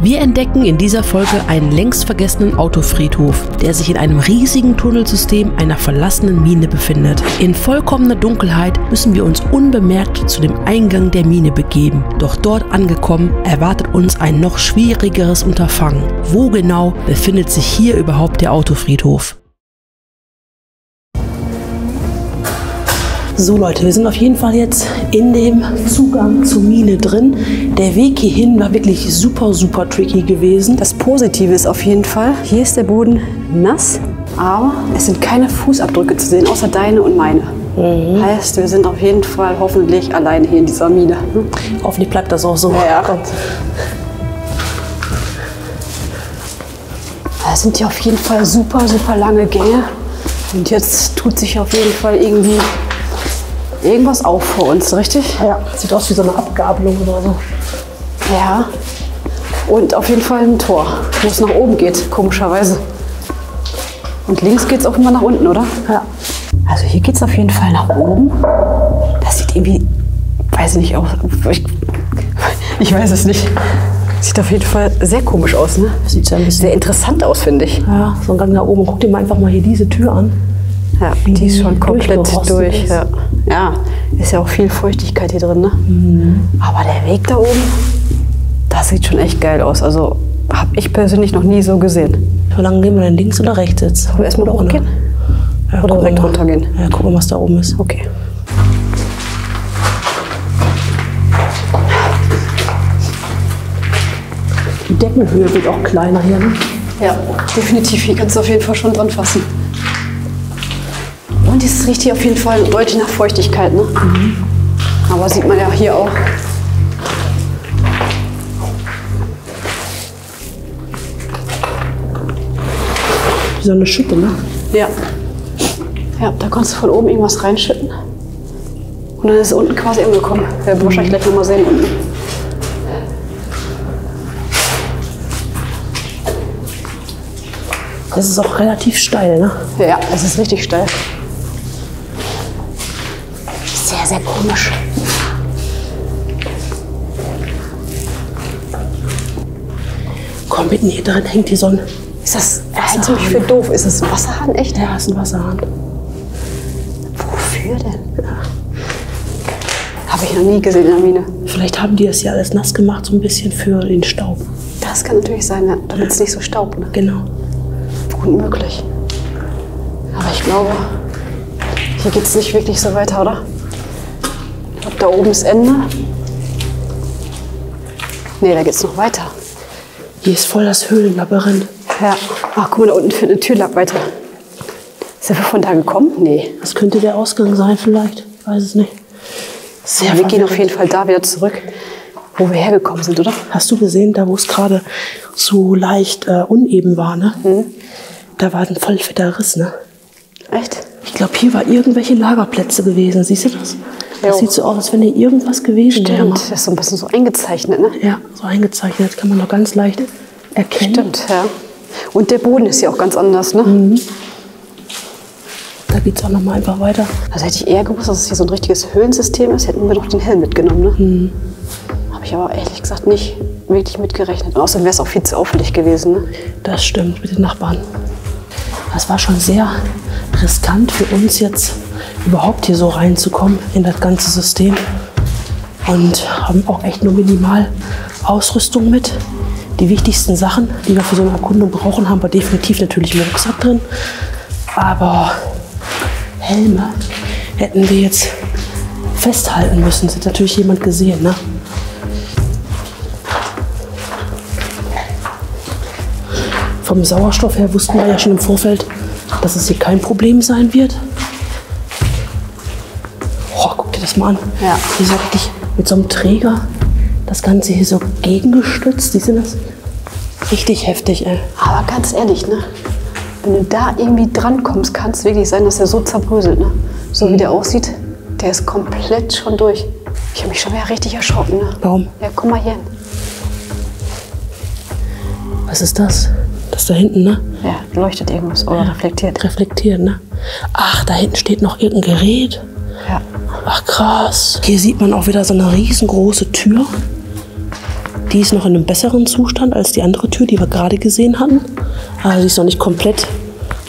Wir entdecken in dieser Folge einen längst vergessenen Autofriedhof, der sich in einem riesigen Tunnelsystem einer verlassenen Mine befindet. In vollkommener Dunkelheit müssen wir uns unbemerkt zu dem Eingang der Mine begeben. Doch dort angekommen, erwartet uns ein noch schwierigeres Unterfangen. Wo genau befindet sich hier überhaupt der Autofriedhof? So Leute, wir sind auf jeden Fall jetzt in dem Zugang zur Mine drin. Der Weg hierhin war wirklich super tricky gewesen. Das Positive ist auf jeden Fall, hier ist der Boden nass, aber es sind keine Fußabdrücke zu sehen, außer deine und meine. Heißt, wir sind auf jeden Fall hoffentlich alleine hier in dieser Mine. Hoffentlich bleibt das auch so. Ja. Das sind hier auf jeden Fall super lange Gänge. Und jetzt tut sich auf jeden Fall irgendwie irgendwas auf vor uns, richtig? Ja, sieht aus wie so eine Abgabelung oder so. Ja. Und auf jeden Fall ein Tor, wo es nach oben geht, komischerweise. Und links geht es auch immer nach unten, oder? Ja. Also hier geht es auf jeden Fall nach oben. Das sieht irgendwie, weiß ich nicht, aus. Ich weiß es nicht. Sieht auf jeden Fall sehr komisch aus, ne? Sieht ja ein bisschen sehr interessant aus, finde ich. Ja, so ein Gang nach oben. Guck dir mal einfach mal hier diese Tür an. Ja, die ist schon komplett durch. Ja. Ja, ist ja auch viel Feuchtigkeit hier drin, ne? Aber der Weg da oben, das sieht schon echt geil aus. Also habe ich persönlich noch nie so gesehen. Wie lange gehen wir denn, links oder rechts jetzt? Sollen wir erstmal hochgehen? Ja, oder direkt runtergehen? Ja, gucken, was da oben ist. Okay. Die Deckenhöhe wird auch kleiner hier, ne? Ja, definitiv. Hier kannst du auf jeden Fall schon dran fassen. Und es riecht hier auf jeden Fall deutlich nach Feuchtigkeit, ne? Aber sieht man ja hier auch. Wie so eine Schütte, ne? Ja. Ja, da kannst du von oben irgendwas reinschütten. Und dann ist es unten quasi angekommen. Werden wir wahrscheinlich gleich nochmal sehen unten. Das ist auch relativ steil, ne? Ja, es ist richtig steil. Sehr komisch. Komm, mitten hier drin hängt hier so ein Ist das ziemlich für doof? Ist das ein Wasserhahn, echt? Ja, ist ein Wasserhahn. Wofür denn? Ja. Habe ich noch nie gesehen in der Mine. Vielleicht haben die das ja alles nass gemacht, so ein bisschen für den Staub. Das kann natürlich sein, ja, damit es nicht so staubt. Ne? Genau. Unmöglich. Aber ich glaube, hier geht es nicht wirklich so weiter, oder? Ich glaube, da oben ist Ende. Nee, da geht es noch weiter. Hier ist voll das Höhlenlabyrinth. Ja. Ach, guck mal, da unten führt eine Tür weiter. Sind wir von da gekommen? Nee. Das könnte der Ausgang sein vielleicht. Ich weiß es nicht. Sehr wir gehen auf jeden Fall da wieder zurück, wo wir hergekommen sind, oder? Hast du gesehen, da wo es gerade so leicht uneben war, ne? Da war ein voll fetter Riss, ne? Echt? Ich glaube, hier war irgendwelche Lagerplätze gewesen. Siehst du das? Das sieht so aus, als wenn hier irgendwas gewesen wäre. Stimmt, das ist so ein bisschen so eingezeichnet, ne? Ja, so eingezeichnet. Das kann man noch ganz leicht erkennen. Stimmt, ja. Und der Boden ist ja auch ganz anders, ne? Da geht es auch noch mal einfach weiter. Also hätte ich eher gewusst, dass es hier so ein richtiges Höhlensystem ist, hätten wir doch den Helm mitgenommen, ne? Habe ich aber ehrlich gesagt nicht wirklich mitgerechnet. Und außerdem wäre es auch viel zu auffällig gewesen, ne? Das stimmt, mit den Nachbarn. Das war schon sehr riskant für uns jetzt, überhaupt hier so reinzukommen in das ganze System. Und haben auch echt nur minimal Ausrüstung mit. Die wichtigsten Sachen, die wir für so eine Erkundung brauchen, haben wir definitiv natürlich im Rucksack drin. Aber Helme hätten wir jetzt festhalten müssen. Das hat natürlich jemand gesehen, ne? Vom Sauerstoff her wussten wir ja schon im Vorfeld, dass es hier kein Problem sein wird. Oh, guck dir das mal an. Ja. Hier so richtig mit so einem Träger das Ganze hier so gegengestützt. Siehst du das? Richtig heftig, ey. Aber ganz ehrlich, ne? Wenn du da irgendwie dran kommst, kann es wirklich sein, dass er so zerbröselt, ne? So wie der aussieht, der ist komplett schon durch. Ich habe mich schon wieder richtig erschrocken, ne? Warum? Ja, komm mal hier hin. Was ist das? Das da hinten, ne? Ja, leuchtet irgendwas oder reflektiert. Reflektiert, ne? Ach, da hinten steht noch irgendein Gerät. Ja. Ach, krass. Hier sieht man auch wieder so eine riesengroße Tür. Die ist noch in einem besseren Zustand als die andere Tür, die wir gerade gesehen hatten. Also sie ist noch nicht komplett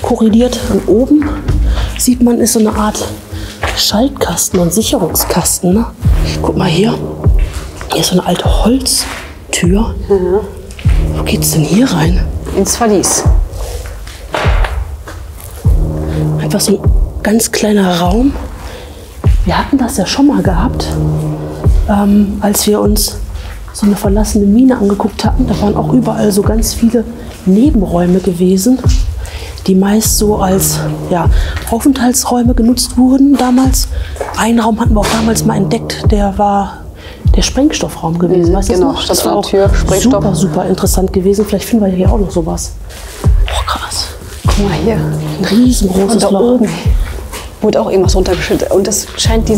korrodiert. Und oben sieht man, ist so eine Art Schaltkasten und Sicherungskasten. Ne? Guck mal hier. Hier ist so eine alte Holztür. Ja. Wo geht's denn hier rein? Ins Verlies. Einfach so ein ganz kleiner Raum. Wir hatten das ja schon mal gehabt, als wir uns so eine verlassene Mine angeguckt hatten. Da waren auch überall so ganz viele Nebenräume gewesen, die meist so als Aufenthaltsräume genutzt wurden damals. Einen Raum hatten wir auch damals mal entdeckt, der war der Sprengstoffraum gewesen. Weißt du das noch? Das war auch Tür, super, super interessant gewesen. Vielleicht finden wir hier auch noch sowas. Boah, krass. Guck mal hier. Ein riesengroßes Und da Loch. oben wurde auch irgendwas runtergeschüttet. Und das scheint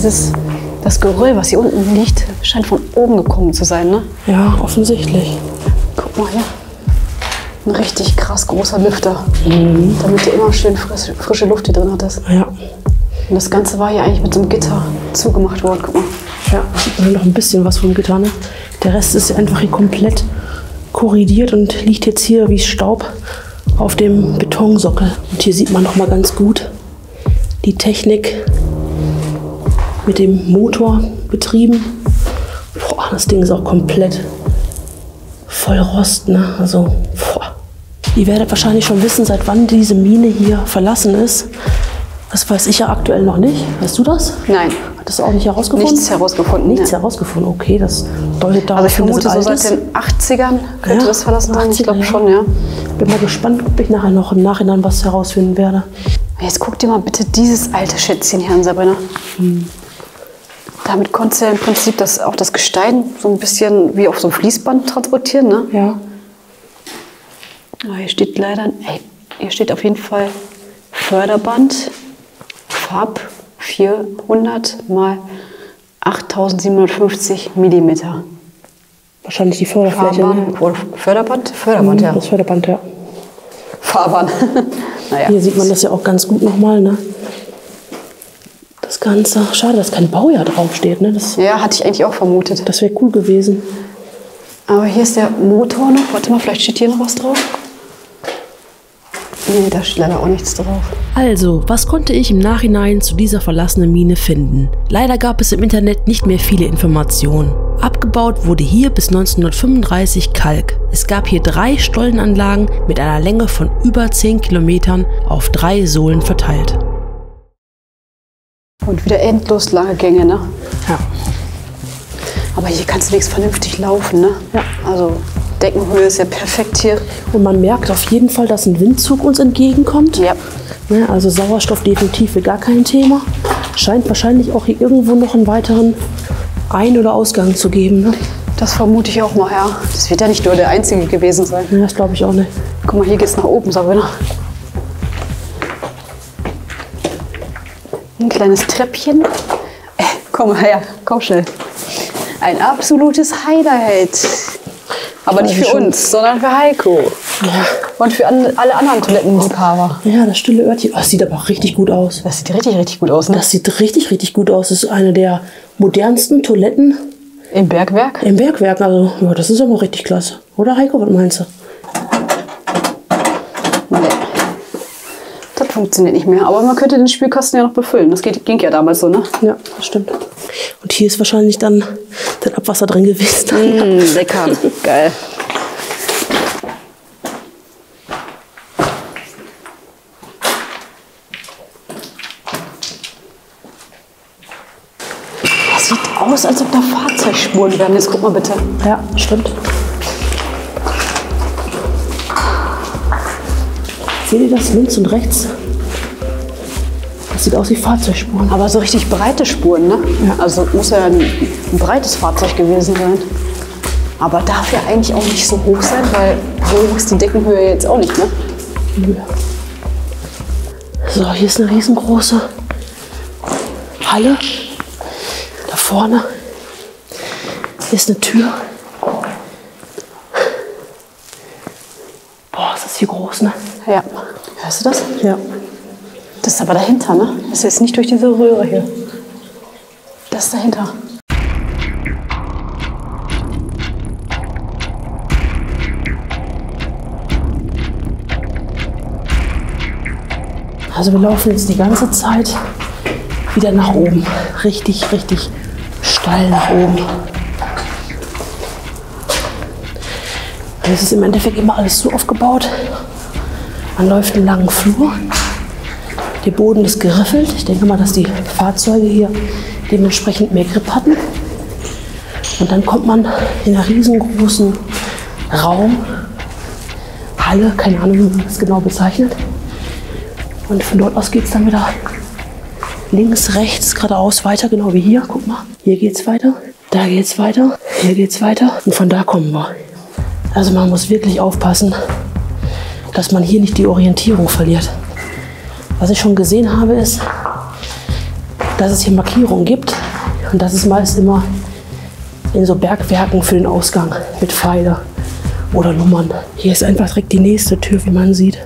das Geröll, was hier unten liegt, scheint von oben gekommen zu sein, ne? Ja, offensichtlich. Guck mal hier. Ein richtig krass großer Lüfter. Damit du immer schön frische Luft hier drin hattest. Ja. Und das Ganze war hier eigentlich mit so einem Gitter zugemacht worden. Guck mal. Ja, sieht man noch ein bisschen was vom Gitter, ne? Der Rest ist einfach hier komplett korrodiert und liegt jetzt hier wie Staub auf dem Betonsockel. Und hier sieht man noch mal ganz gut die Technik mit dem Motor betrieben. Boah, das Ding ist auch komplett voll Rost, ne? Also, boah. Ihr werdet wahrscheinlich schon wissen, seit wann diese Mine hier verlassen ist. Das weiß ich ja aktuell noch nicht. Weißt du das? Nein. Hattest du auch nicht herausgefunden? Nichts herausgefunden. Nichts herausgefunden, okay. Das deutet darauf Also ich vermute, so seit den 80ern könnte das verlassen sein. Ich glaube schon, ja. Bin mal gespannt, ob ich nachher noch im Nachhinein was herausfinden werde. Jetzt guck dir mal bitte dieses alte Schätzchen hier an, Sabrina. Damit konntest du ja im Prinzip auch das Gestein so ein bisschen wie auf so einem Fließband transportieren, ne? Ja. Aber hier steht leider, hier steht auf jeden Fall Förderband, Farb 400 mal 8750 Millimeter. Wahrscheinlich die Förderfläche. Fahrbahn, oder Förderband? Förderband, ja. Das Förderband, ja. Fahrbahn. Naja. Hier sieht man das ja auch ganz gut nochmal, ne? Das Ganze. Schade, dass kein Baujahr draufsteht, ne? Ja, hatte ich eigentlich auch vermutet. Das wäre cool gewesen. Aber hier ist der Motor noch. Warte mal, vielleicht steht hier noch was drauf. Nee, da steht leider auch nichts drauf. Also, was konnte ich im Nachhinein zu dieser verlassenen Mine finden? Leider gab es im Internet nicht mehr viele Informationen. Abgebaut wurde hier bis 1935 Kalk. Es gab hier 3 Stollenanlagen mit einer Länge von über 10 Kilometern auf 3 Sohlen verteilt. Und wieder endlos lange Gänge, ne? Ja. Aber hier kannst du nichts vernünftig laufen, ne? Ja. Also Deckenhöhe ist ja perfekt hier. Und man merkt auf jeden Fall, dass ein Windzug uns entgegenkommt. Ja. Ne, also Sauerstoff definitiv gar kein Thema. Scheint wahrscheinlich auch hier irgendwo noch einen weiteren Ein- oder Ausgang zu geben. Ne? Das vermute ich auch mal, ja. Das wird ja nicht nur der einzige gewesen sein. Ja, das glaube ich auch nicht. Guck mal, hier geht's nach oben, Sabrina. Ein kleines Treppchen. Komm mal her, komm schnell. Ein absolutes Highlight. Aber nicht für uns, sondern für Heiko. Ja. Und für alle anderen Toilettenliebhaber. Ja, das stille Örtchen. Oh, das sieht aber auch richtig gut aus. Das sieht richtig, richtig gut aus, ne? Das sieht richtig, richtig gut aus. Das ist eine der modernsten Toiletten Im Bergwerk? im Bergwerk. Also, ja, das ist aber richtig klasse. Oder Heiko, was meinst du? Nee. Das funktioniert nicht mehr. Aber man könnte den Spülkasten ja noch befüllen. Das ging ja damals so, ne? Ja, das stimmt. Und hier ist wahrscheinlich dann das Abwasser drin gewesen. Lecker. Geil. Das sieht aus, als ob da Fahrzeugspuren wären. Jetzt guck mal bitte. Ja, stimmt. Seht ihr das links und rechts? Das sieht aus wie Fahrzeugspuren. Aber so richtig breite Spuren, ne? Ja. Also muss ja ein breites Fahrzeug gewesen sein. Aber darf ja eigentlich auch nicht so hoch sein, weil so hoch ist die Deckenhöhe jetzt auch nicht, ne? So, hier ist eine riesengroße Halle. Da vorne ist eine Tür. Boah, ist das hier groß, ne? Ja. Hörst du das? Ja. Das ist aber dahinter, ne? Das ist jetzt nicht durch diese Röhre hier. Das ist dahinter. Also wir laufen jetzt die ganze Zeit wieder nach oben. Richtig, richtig steil nach oben. Es ist im Endeffekt immer alles so aufgebaut. Man läuft einen langen Flur. Der Boden ist geriffelt. Ich denke mal, dass die Fahrzeuge hier dementsprechend mehr Grip hatten. Und dann kommt man in einen riesengroßen Raum, Halle, keine Ahnung, wie man das genau bezeichnet. Und von dort aus geht es dann wieder links, rechts, geradeaus weiter, genau wie hier. Guck mal, hier geht es weiter, da geht es weiter, hier geht es weiter. Und von da kommen wir. Also man muss wirklich aufpassen, dass man hier nicht die Orientierung verliert. Was ich schon gesehen habe, ist, dass es hier Markierungen gibt. Und das ist meist immer in so Bergwerken für den Ausgang mit Pfeile oder Nummern. Hier ist einfach direkt die nächste Tür, wie man sieht.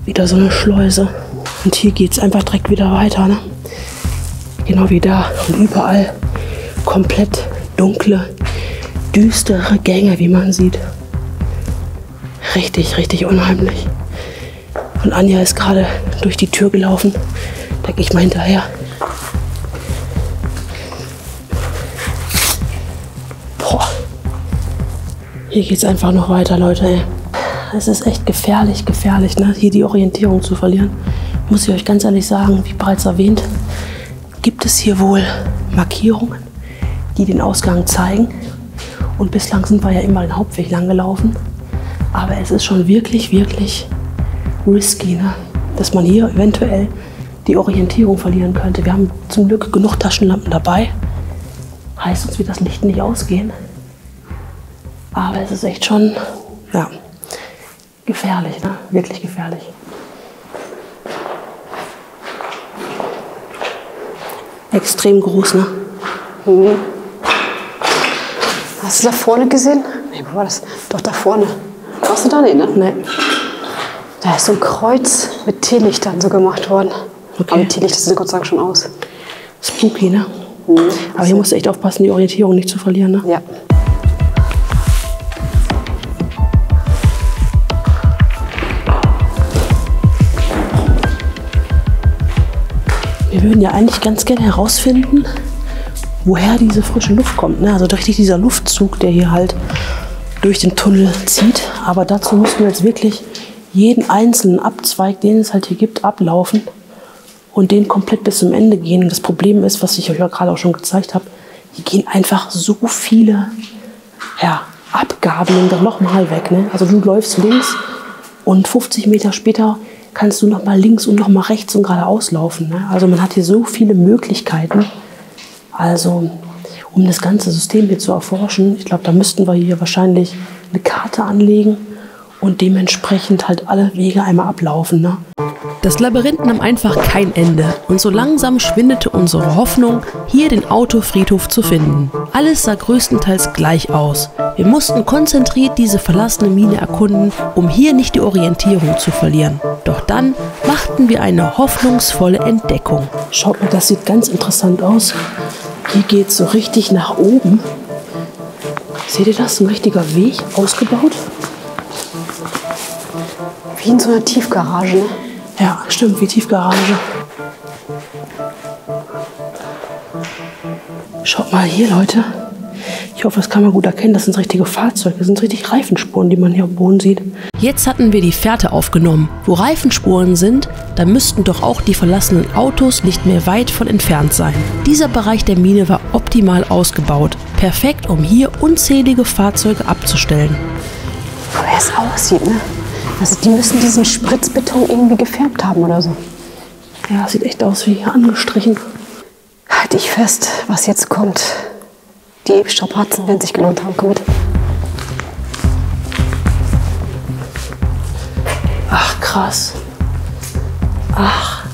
Wieder so eine Schleuse. Und hier geht es einfach direkt wieder weiter. Ne? Genau wie da. Und überall komplett dunkle, düstere Gänge, wie man sieht. Richtig, richtig unheimlich. Und Anja ist gerade durch die Tür gelaufen. Da gehe ich mal hinterher. Boah. Hier geht es einfach noch weiter, Leute. Ey. Es ist echt gefährlich, ne? Hier die Orientierung zu verlieren. Muss ich euch ganz ehrlich sagen, wie bereits erwähnt, gibt es hier wohl Markierungen, die den Ausgang zeigen. Und bislang sind wir ja immer den Hauptweg lang gelaufen. Aber es ist schon wirklich, wirklich risky, ne? Dass man hier eventuell die Orientierung verlieren könnte. Wir haben zum Glück genug Taschenlampen dabei. Heißt, uns wird das Licht nicht ausgehen. Aber es ist echt schon, ja, gefährlich, ne? Wirklich gefährlich. Extrem groß, ne? Mhm. Hast du da vorne gesehen? Nee, wo war das? Doch, da vorne. Warst du da nicht, ne? Nee. Da ist so ein Kreuz mit Teelichtern so gemacht worden. Okay. Aber die Teelichter sind Gott sei Dank schon aus. Spooky, ne? Mhm. Aber hier musst du echt aufpassen, die Orientierung nicht zu verlieren, ne? Ja. Wir würden ja eigentlich ganz gerne herausfinden, woher diese frische Luft kommt, ne? Also durch dieser Luftzug, der hier halt durch den Tunnel zieht. Aber dazu müssen wir jetzt wirklich jeden einzelnen Abzweig, den es halt hier gibt, ablaufen und den komplett bis zum Ende gehen. Und das Problem ist, was ich euch ja gerade auch schon gezeigt habe, hier gehen einfach so viele Abgabelungen dann nochmal weg. Ne? Also du läufst links und 50 Meter später kannst du nochmal links und nochmal rechts und geradeaus laufen. Ne? Also man hat hier so viele Möglichkeiten. Also um das ganze System hier zu erforschen, ich glaube, da müssten wir hier wahrscheinlich eine Karte anlegen und dementsprechend halt alle Wege einmal ablaufen. Ne? Das Labyrinth nahm einfach kein Ende und so langsam schwindete unsere Hoffnung, hier den Autofriedhof zu finden. Alles sah größtenteils gleich aus. Wir mussten konzentriert diese verlassene Mine erkunden, um hier nicht die Orientierung zu verlieren. Doch dann machten wir eine hoffnungsvolle Entdeckung. Schaut mal, das sieht ganz interessant aus. Hier geht es so richtig nach oben. Seht ihr das? Ein richtiger Weg ausgebaut. Wie in so einer Tiefgarage, ne? Ja, stimmt, wie Tiefgarage. Schaut mal hier, Leute. Ich hoffe, das kann man gut erkennen. Das sind richtige Fahrzeuge. Das sind richtig Reifenspuren, die man hier am Boden sieht. Jetzt hatten wir die Fährte aufgenommen. Wo Reifenspuren sind, da müssten doch auch die verlassenen Autos nicht mehr weit von entfernt sein. Dieser Bereich der Mine war optimal ausgebaut. Perfekt, um hier unzählige Fahrzeuge abzustellen. Aber wie es aussieht, ne? Also die müssen diesen Spritzbeton irgendwie gefärbt haben oder so. Ja, sieht echt aus wie angestrichen. Halt dich fest, was jetzt kommt. Die Strapazen werden sich gelohnt haben. Komm mit. Ach, krass. Ach,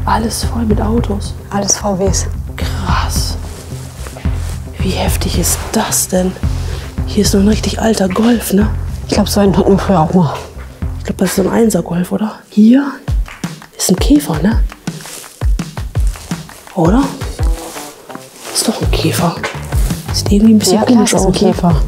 alles voll mit Autos. Alles VWs. Krass. Wie heftig ist das denn? Hier ist noch ein richtig alter Golf, ne? Ich glaube, so einen hatten wir früher auch mal. Ich glaube, das ist so ein 1er Golf, oder? Hier ist ein Käfer, ne? Oder? Ist doch ein Käfer. Sieht irgendwie ein bisschen komisch aus. Ja, das ist ein Käfer.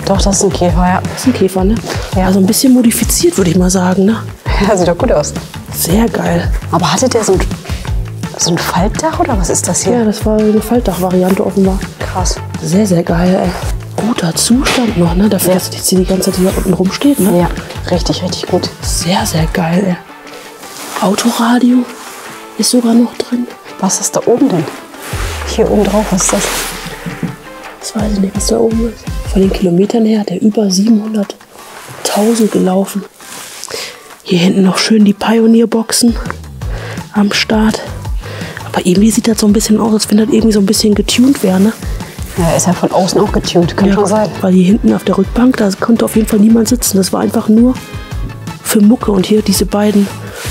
Doch, das ist ein Käfer, ja. Das ist ein Käfer, ne? Ja. Also ein bisschen modifiziert, würde ich mal sagen, ne? Ja, sieht doch gut aus. Sehr geil. Aber hatte der so ein Faltdach oder was ist das hier? Ja, das war eine Faltdach-Variante offenbar. Krass. Sehr, sehr geil, ey. Guter Zustand noch, ne? Dafür, dass jetzt hier die ganze Zeit hier unten rumsteht, ne? Ja, richtig, richtig gut. Sehr, sehr geil, ey. Autoradio ist sogar noch drin. Was ist da oben denn? Hier oben drauf, was ist das? Das weiß ich nicht, was da oben ist. Von den Kilometern her hat er über 700.000 gelaufen. Hier hinten noch schön die Pioneer-Boxen am Start. Aber irgendwie sieht das so ein bisschen aus, als wenn das irgendwie so ein bisschen getuned wäre, ne? Ja, ist ja von außen auch getuned, kann schon sein. Weil hier hinten auf der Rückbank, da konnte auf jeden Fall niemand sitzen. Das war einfach nur für Mucke. Und hier diese beiden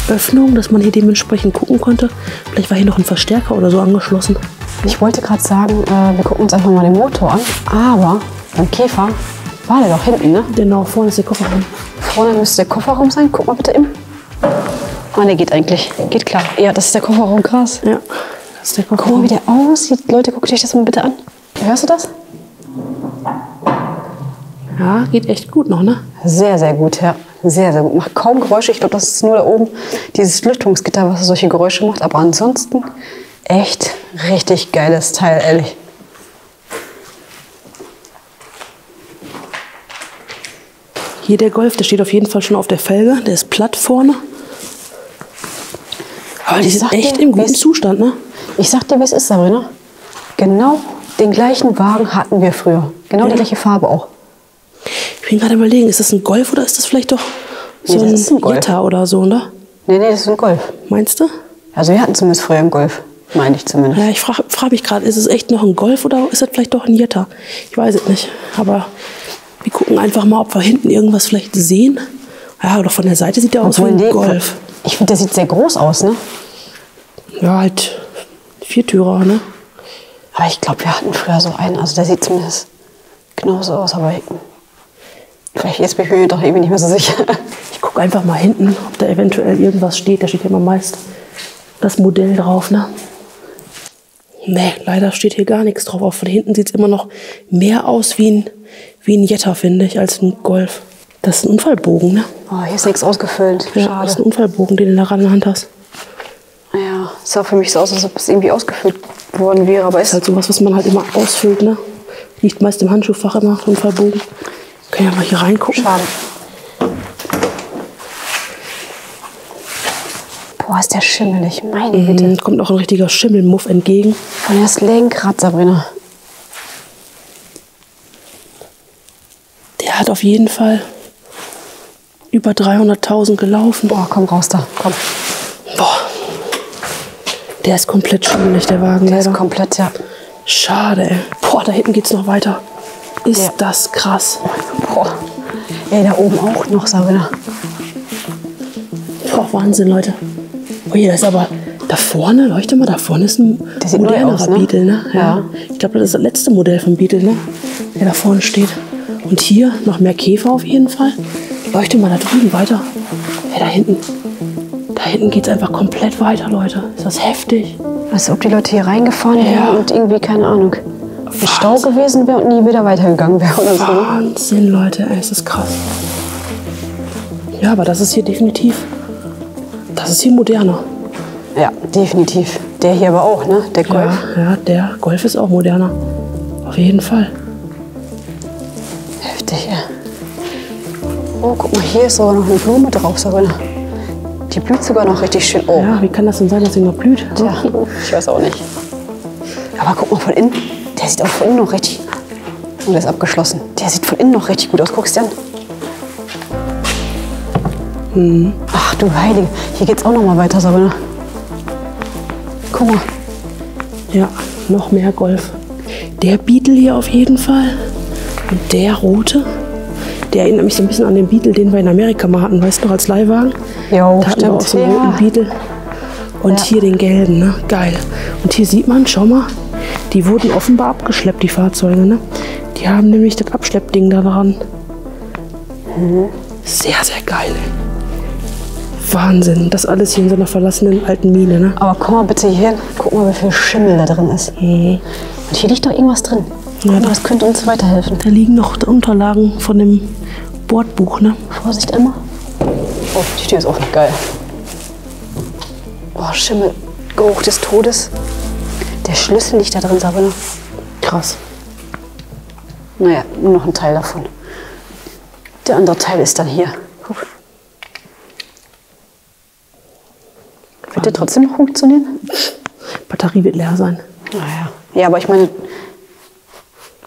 Öffnungen, dass man hier dementsprechend gucken konnte. Vielleicht war hier noch ein Verstärker oder so angeschlossen. Ich wollte gerade sagen, wir gucken uns einfach mal den Motor an. Aber beim Käfer war der doch hinten, ne? Genau, vorne ist der Kofferraum. Vorne müsste der Kofferraum sein. Guck mal bitte im. Ah, der geht eigentlich. Geht klar. Ja, das ist der Kofferraum, krass. Ja, das ist der Guck Kofferraum. mal, wie der aussieht. Leute, guckt euch das mal bitte an. Hörst du das? Ja, geht echt gut noch, ne? Sehr, sehr gut, ja. Sehr, sehr gut. Macht kaum Geräusche. Ich glaube, das ist nur da oben dieses Lüftungsgitter, was solche Geräusche macht. Aber ansonsten echt richtig geiles Teil, ehrlich. Hier der Golf, der steht auf jeden Fall schon auf der Felge. Der ist platt vorne. Aber die sind echt im guten Zustand, ne? Ich sag dir, wie es ist, Sabrina. Genau den gleichen Wagen hatten wir früher. Genau die gleiche Farbe auch. Ich bin gerade überlegen, ist das ein Golf oder ist das vielleicht doch so Nee, das ist ein ein Golf. Jetta oder so, ne? Nee, das ist ein Golf. Meinst du? Also wir hatten zumindest früher einen Golf. Meine ich zumindest. Ja, ich frag mich gerade, ist es echt noch ein Golf oder ist das vielleicht doch ein Jetta? Ich weiß es nicht. Aber wir gucken einfach mal, ob wir hinten irgendwas vielleicht sehen. Ja, oder von der Seite sieht der aus wie ein Golf. Ich finde, der sieht sehr groß aus, ne? Ja, halt Viertürer, ne? Aber ich glaube, wir hatten früher so einen. Also der sieht zumindest genauso aus. Aber vielleicht jetzt bin ich mir doch irgendwie nicht mehr so sicher. Ich gucke einfach mal hinten, ob da eventuell irgendwas steht. Da steht ja immer meist das Modell drauf, ne? Ne, leider steht hier gar nichts drauf. Aber von hinten sieht es immer noch mehr aus wie ein Jetta, finde ich, als ein Golf. Das ist ein Unfallbogen, ne? Oh, hier ist nichts ausgefüllt. Ja, Schade. das ist ein Unfallbogen, den du da gerade in der Hand hast. Ja, es sah für mich so aus, als ob es irgendwie ausgefüllt worden wäre. Aber Das ist halt sowas, was man halt immer ausfüllt, ne? Liegt meist im Handschuhfach immer, so ein Unfallbogen. Können wir mal hier reingucken. schade. Boah, ist der schimmelig. Meine Güte. Kommt auch ein richtiger Schimmelmuff entgegen. Von das Lenkrad, Sabrina. Der hat auf jeden Fall über 300.000 gelaufen. Boah, komm raus da. Komm. Boah. Der ist komplett schimmelig, der Wagen. Der leider. ist komplett, ja. Schade, ey. Boah, da hinten geht's noch weiter. Ist Ja. das krass. Boah. Ey, da oben auch noch, Sabrina. Boah, Wahnsinn, Leute. Oh, hier ist aber da vorne, leuchte mal, da vorne ist ein Der sieht neu modernerer aus, ne? Beetle, ne? Ja. Ich glaube, das ist das letzte Modell vom Beetle, ne? Der da vorne steht. Und hier noch mehr Käfer auf jeden Fall. Leuchte mal da drüben weiter. Ey, da hinten geht's einfach komplett weiter, Leute. Ist das heftig? Als ob die Leute hier reingefahren Ja. wären und irgendwie, keine Ahnung, im Stau gewesen wäre und nie wieder weitergegangen wäre oder so. Wahnsinn, Leute, ey, ist das krass. Ja, aber das ist hier definitiv, das ist hier moderner. Ja, definitiv. Der hier aber auch, ne? Der Golf. Ja, der Golf ist auch moderner. Auf jeden Fall. Heftig, ja. Oh, guck mal, hier ist sogar noch eine Blume drauf, Sabrina. Die blüht sogar noch richtig schön. Oh, Ja, wie kann das denn sein, dass sie noch blüht? tja, ich weiß auch nicht. Aber guck mal von innen. Der sieht auch von innen noch richtig... Oh, der ist abgeschlossen. Der sieht von innen noch richtig gut aus. Guck's dir an. Ach du Heilige. Hier geht's auch noch mal weiter, Sabrina. Guck mal. Ja, noch mehr Golf. Der Beetle hier auf jeden Fall. Und der rote, der erinnert mich so ein bisschen an den Beetle, den wir in Amerika mal hatten. Weißt du noch, als Leihwagen? Jo, Da hatten wir auch so einen roten Beetle. Und hier den gelben, ne? Geil. Und hier sieht man, schau mal, die wurden offenbar abgeschleppt, die Fahrzeuge, ne? Die haben nämlich das Abschleppding da dran. Sehr, sehr geil, ey. Wahnsinn. Das alles hier in so einer verlassenen alten Mine, ne? Aber guck mal bitte hier hin. Guck mal, wie viel Schimmel da drin ist. Und hier liegt doch irgendwas drin. Guck mal, das könnte uns weiterhelfen. Da liegen noch Unterlagen von dem Bordbuch, ne? Vorsicht, Emma. Oh, die Tür ist offen. Geil. Oh, Schimmel. Geruch des Todes. Der Schlüssel liegt da drin, Sabine. Krass. Naja, nur noch ein Teil davon. Der andere Teil ist dann hier. Guck. Wird der trotzdem noch funktionieren? Batterie wird leer sein. Naja. Ja, aber ich meine,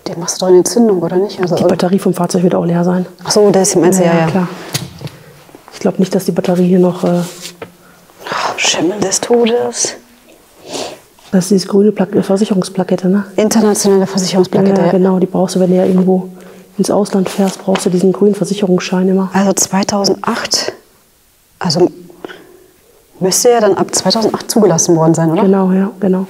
den machst du doch in Entzündung, oder nicht? Also, Die Batterie vom Fahrzeug wird auch leer sein. ach so, das meinst du, ja. Klar. Ich glaube nicht, dass die Batterie hier noch... Schimmel des Todes. Das ist diese grüne Versicherungsplakette, ne? Internationale Versicherungsplakette. Ja, genau, die brauchst du, wenn du ja irgendwo ins Ausland fährst, brauchst du diesen grünen Versicherungsschein immer. Also 2008, also müsste ja dann ab 2008 zugelassen worden sein, oder? Genau, ja, genau.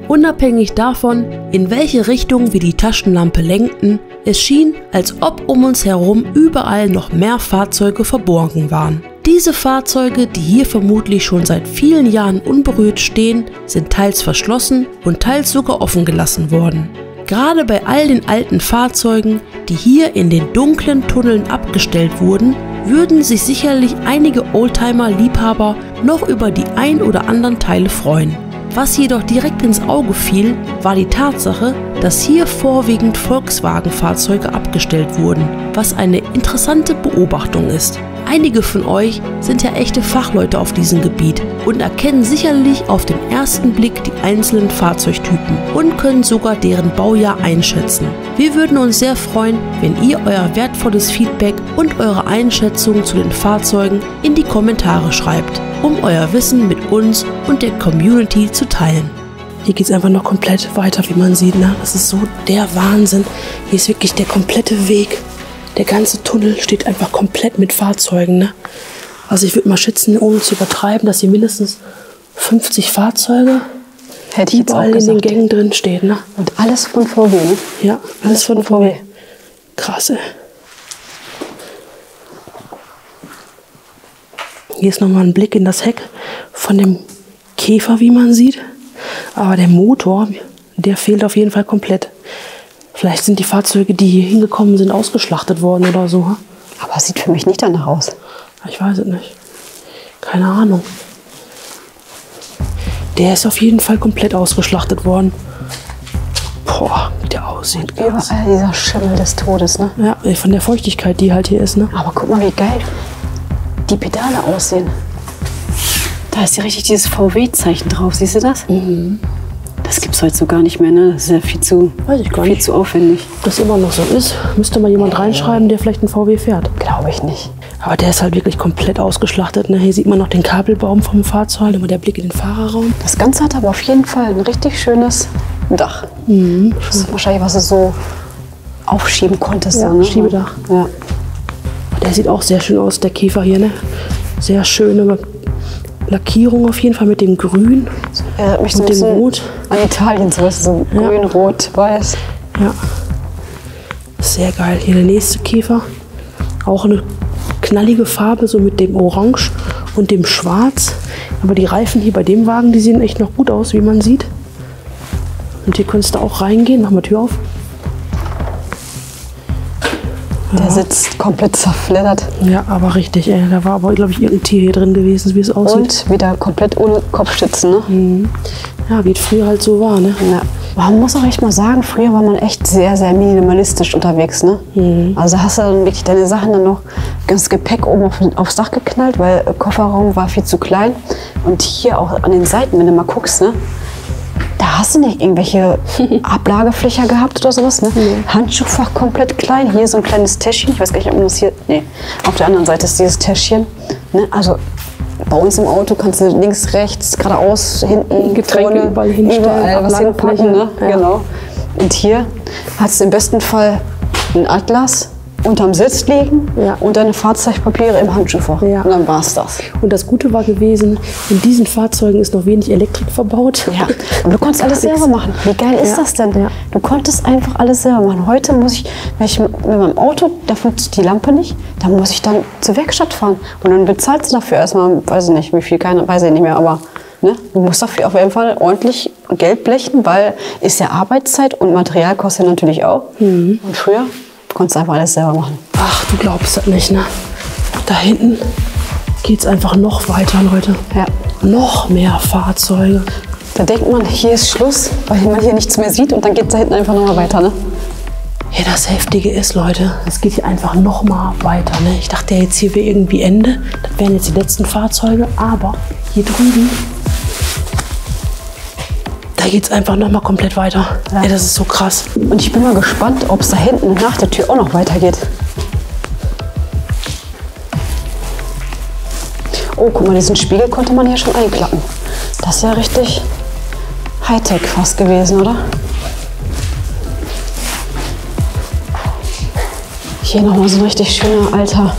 Unabhängig davon, in welche Richtung wir die Taschenlampe lenkten, es schien, als ob um uns herum überall noch mehr Fahrzeuge verborgen waren. Diese Fahrzeuge, die hier vermutlich schon seit vielen Jahren unberührt stehen, sind teils verschlossen und teils sogar offen gelassen worden. Gerade bei all den alten Fahrzeugen, die hier in den dunklen Tunneln abgestellt wurden, würden sich sicherlich einige Oldtimer-Liebhaber noch über die ein oder anderen Teile freuen. Was jedoch direkt ins Auge fiel, war die Tatsache, dass hier vorwiegend Volkswagen-Fahrzeuge abgestellt wurden, was eine interessante Beobachtung ist. Einige von euch sind ja echte Fachleute auf diesem Gebiet und erkennen sicherlich auf den ersten Blick die einzelnen Fahrzeugtypen und können sogar deren Baujahr einschätzen. Wir würden uns sehr freuen, wenn ihr euer wertvolles Feedback und eure Einschätzung zu den Fahrzeugen in die Kommentare schreibt, um euer Wissen mit uns und der Community zu teilen. Hier geht es einfach noch komplett weiter, wie man sieht, ne? Das ist so der Wahnsinn. Hier ist wirklich der komplette Weg. Der ganze Tunnel steht einfach komplett mit Fahrzeugen, ne? Also ich würde mal schätzen, ohne zu übertreiben, dass hier mindestens 50 Fahrzeuge Hätte ich jetzt auch überall in den gesagt. Gängen drin stehen, ne? Und alles von VW, ne? Ja, alles von VW. Krass, ey. Hier ist nochmal ein Blick in das Heck von dem Käfer, wie man sieht. Aber der Motor, der fehlt auf jeden Fall komplett. Vielleicht sind die Fahrzeuge, die hier hingekommen sind, ausgeschlachtet worden oder so. Hm? Aber sieht für mich nicht danach aus. Ich weiß es nicht. Keine Ahnung. Der ist auf jeden Fall komplett ausgeschlachtet worden. Boah, wie der aussieht. Überall dieser Schimmel des Todes, ne? Ja, von der Feuchtigkeit, die halt hier ist, ne? Aber guck mal, wie geil die Pedale aussehen. Da ist ja richtig dieses VW-Zeichen drauf. Siehst du das? Mhm. Das gibt's heute so gar nicht mehr, ne? Das ist ja Weiß ich gar viel nicht. zu aufwendig. Ob das immer noch so ist, müsste mal jemand reinschreiben, der vielleicht einen VW fährt. Glaube ich nicht. Aber der ist halt wirklich komplett ausgeschlachtet, ne? Hier sieht man noch den Kabelbaum vom Fahrzeug, immer der Blick in den Fahrerraum. Das Ganze hat aber auf jeden Fall ein richtig schönes Dach. Das ist wahrscheinlich, was du so aufschieben konntest. Ja, so, ne? Schiebedach. Ja. Der sieht auch sehr schön aus, der Käfer hier, ne? Sehr schöne Lackierung auf jeden Fall mit dem Grün Erinnert mich so und ein dem bisschen Rot. an Italien, so, weißt du, so Ja. grün, rot, weiß. Ja, sehr geil. Hier der nächste Käfer. Auch eine knallige Farbe, so mit dem Orange und dem Schwarz. Aber die Reifen hier bei dem Wagen, die sehen echt noch gut aus, wie man sieht. Und hier kannst du auch reingehen. Mach mal Tür auf. Der sitzt komplett zerfleddert. Ja, aber richtig, ey. Da war aber, glaube ich, irgendein Tier hier drin gewesen, wie es aussieht. Und wieder komplett ohne Kopfstützen, ne? Ja, wie es früher halt so war, ne? Ja. Man muss auch echt mal sagen, früher war man echt sehr, sehr minimalistisch unterwegs, ne? Also hast du dann wirklich deine Sachen dann noch, das Gepäck oben aufs Dach geknallt, weil der Kofferraum war viel zu klein. Und hier auch an den Seiten, wenn du mal guckst, ne? Da hast du nicht irgendwelche Ablagefächer gehabt oder sowas, ne? Handschuhfach komplett klein. Hier so ein kleines Täschchen. Ich weiß gar nicht, ob man das hier... Nee, auf der anderen Seite ist dieses Täschchen. Ne? Also bei uns im Auto kannst du links, rechts, geradeaus, hinten, Getränke vorne, überall hinstellen, überall was Ablagefläche. hinpacken. Ne? Ja. Genau. Und hier hast du im besten Fall ein Atlas unterm Sitz liegen und deine Fahrzeugpapiere im Handschuhfach. Ja. Und dann war's das. Und das Gute war gewesen, in diesen Fahrzeugen ist noch wenig Elektrik verbaut. Ja, aber du konntest alles selber machen. Wie geil ist das denn? Ja. Du konntest einfach alles selber machen. Heute muss ich, wenn ich mit meinem Auto, da funktioniert die Lampe nicht, dann muss ich dann zur Werkstatt fahren. Und dann bezahlst du dafür erstmal, weiß ich nicht, wie viel, weiß ich nicht mehr, aber ne, du musst dafür auf jeden Fall ordentlich Geld blechen, weil ist ja Arbeitszeit und Material kostet natürlich auch. Und früher konntest du einfach alles selber machen. Ach, du glaubst das nicht, ne? Da hinten geht es einfach noch weiter, Leute. Ja. Noch mehr Fahrzeuge. Da denkt man, hier ist Schluss, weil man hier nichts mehr sieht und dann geht es da hinten einfach nochmal weiter, ne? Ja, das Heftige ist, Leute, es geht hier einfach noch mal weiter, ne? Ich dachte ja, jetzt hier wäre irgendwie Ende. Das wären jetzt die letzten Fahrzeuge, aber hier drüben, da geht es einfach noch mal komplett weiter. Ja. Ey, das ist so krass. Und ich bin mal gespannt, ob es da hinten nach der Tür auch noch weitergeht. Oh, guck mal, diesen Spiegel konnte man hier schon einklappen. Das ist ja richtig Hightech fast gewesen, oder? Hier nochmal so ein richtig schöner alter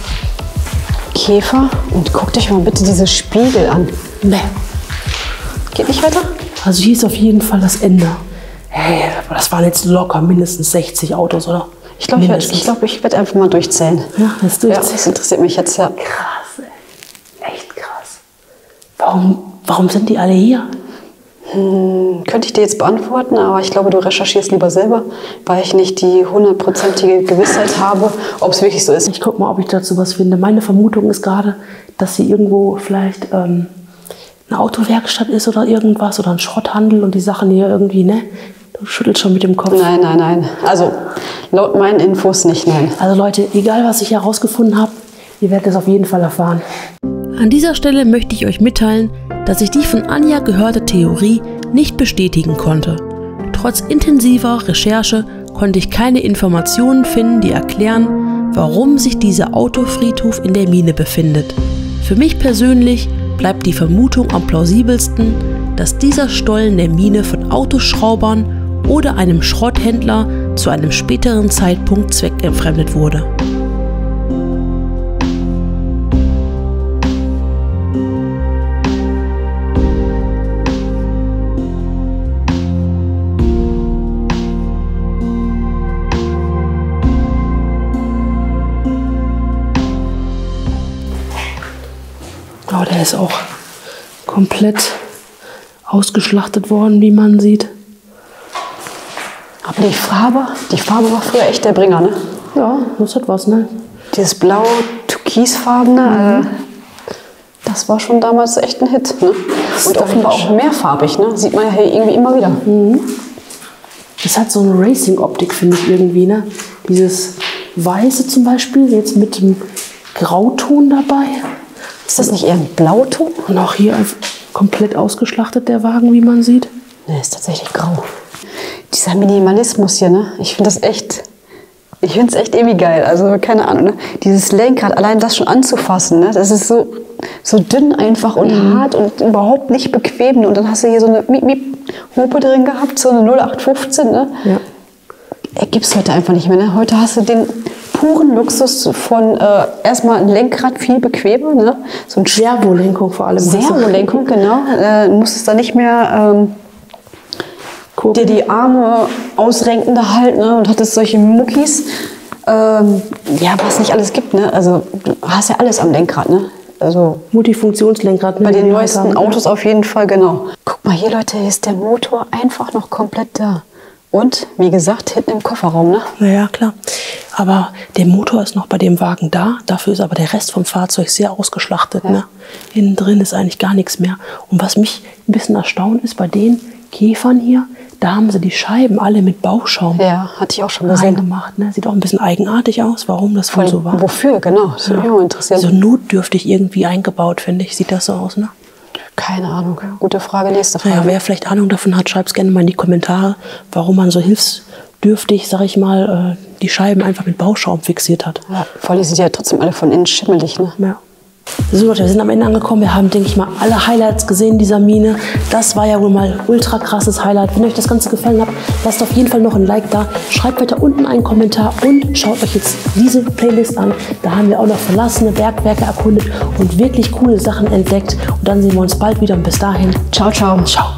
Käfer. Und guck dich mal bitte diese Spiegel an. Ne. Geht nicht weiter? Also hier ist auf jeden Fall das Ende. Hey, das waren jetzt locker mindestens 60 Autos, oder? Ich glaube, ich werde einfach mal durchzählen. Ja, das durchzählen. Ja, das interessiert mich jetzt, ja. Krass, ey. Echt krass. Warum sind die alle hier? Könnte ich dir jetzt beantworten, aber ich glaube, du recherchierst lieber selber, weil ich nicht die 100%ige Gewissheit habe, ob es wirklich so ist. Ich gucke mal, ob ich dazu was finde. Meine Vermutung ist gerade, dass hier irgendwo vielleicht eine Autowerkstatt ist oder irgendwas oder ein Schrotthandel und die Sachen hier irgendwie, ne? Du schüttelst schon mit dem Kopf. Nein, nein, nein. Also laut meinen Infos nicht, nein. Also Leute, egal was ich herausgefunden habe, ihr werdet es auf jeden Fall erfahren. An dieser Stelle möchte ich euch mitteilen, dass ich die von Anja gehörte Theorie nicht bestätigen konnte. Trotz intensiver Recherche konnte ich keine Informationen finden, die erklären, warum sich dieser Autofriedhof in der Mine befindet. Für mich persönlich bleibt die Vermutung am plausibelsten, dass dieser Stollen der Mine von Autoschraubern oder einem Schrotthändler zu einem späteren Zeitpunkt zweckentfremdet wurde. Oh, der ist auch komplett ausgeschlachtet worden, wie man sieht. Aber die Farbe war früher echt der Bringer, ne? Ja, das hat was, ne? Dieses blau-türkisfarbene, das war schon damals echt ein Hit, ne? Und offenbar auch mehrfarbig, ne? Sieht man ja hier irgendwie immer wieder. Das hat so eine Racing-Optik, finde ich irgendwie, ne? Dieses Weiße zum Beispiel, jetzt mit dem Grauton dabei. Ist das nicht eher ein Blauton? Und auch hier komplett ausgeschlachtet, der Wagen, wie man sieht. Ne, ist tatsächlich grau. Dieser Minimalismus hier, ne? Ich finde es echt irgendwie geil. Also, keine Ahnung, ne? Dieses Lenkrad, allein das schon anzufassen, ne? Das ist so dünn einfach und hart und überhaupt nicht bequem. Und dann hast du hier so eine Miep-Miep-Hupe drin gehabt, so eine 0815, ne? Ja. Gibt es heute einfach nicht mehr, ne? Heute hast du den puren Luxus von erstmal ein Lenkrad, viel bequemer, ne? So ein Servolenkung vor allem. Servolenkung, genau. Du musstest da nicht mehr dir die Arme ausrenken da halt, ne? Und hattest solche Muckis. Ja, was nicht alles gibt, ne? Also du hast ja alles am Lenkrad, ne? Also Multifunktionslenkrad. Bei den neuesten Autos auf jeden Fall, genau. Guck mal hier, Leute, hier ist der Motor einfach noch komplett da. Und, wie gesagt, hinten im Kofferraum, ne? Naja, klar. Aber der Motor ist noch bei dem Wagen da. Dafür ist aber der Rest vom Fahrzeug sehr ausgeschlachtet, ne? Innen drin ist eigentlich gar nichts mehr. Und was mich ein bisschen erstaunt ist, bei den Käfern hier, da haben sie die Scheiben alle mit Bauschaum hatte ich auch schon gesehen. Gemacht, ne? Sieht auch ein bisschen eigenartig aus, warum das wohl so war. Wofür, genau. Das würde mich auch interessieren. So notdürftig irgendwie eingebaut, finde ich. Sieht das so aus, ne? Keine Ahnung. Gute Frage, nächste Frage. Ja, wer vielleicht Ahnung davon hat, schreibt es gerne mal in die Kommentare, warum man so hilfsdürftig, sag ich mal, die Scheiben einfach mit Bauschaum fixiert hat. Ja, vor allem sind die ja trotzdem alle von innen schimmelig, ne? Ja. So Leute, wir sind am Ende angekommen. Wir haben, denke ich mal, alle Highlights gesehen dieser Mine. Das war ja wohl mal ultra krasses Highlight. Wenn euch das Ganze gefallen hat, lasst auf jeden Fall noch ein Like da. Schreibt weiter unten einen Kommentar und schaut euch jetzt diese Playlist an. Da haben wir auch noch verlassene Bergwerke erkundet und wirklich coole Sachen entdeckt. Und dann sehen wir uns bald wieder und bis dahin. Ciao, ciao. Ciao.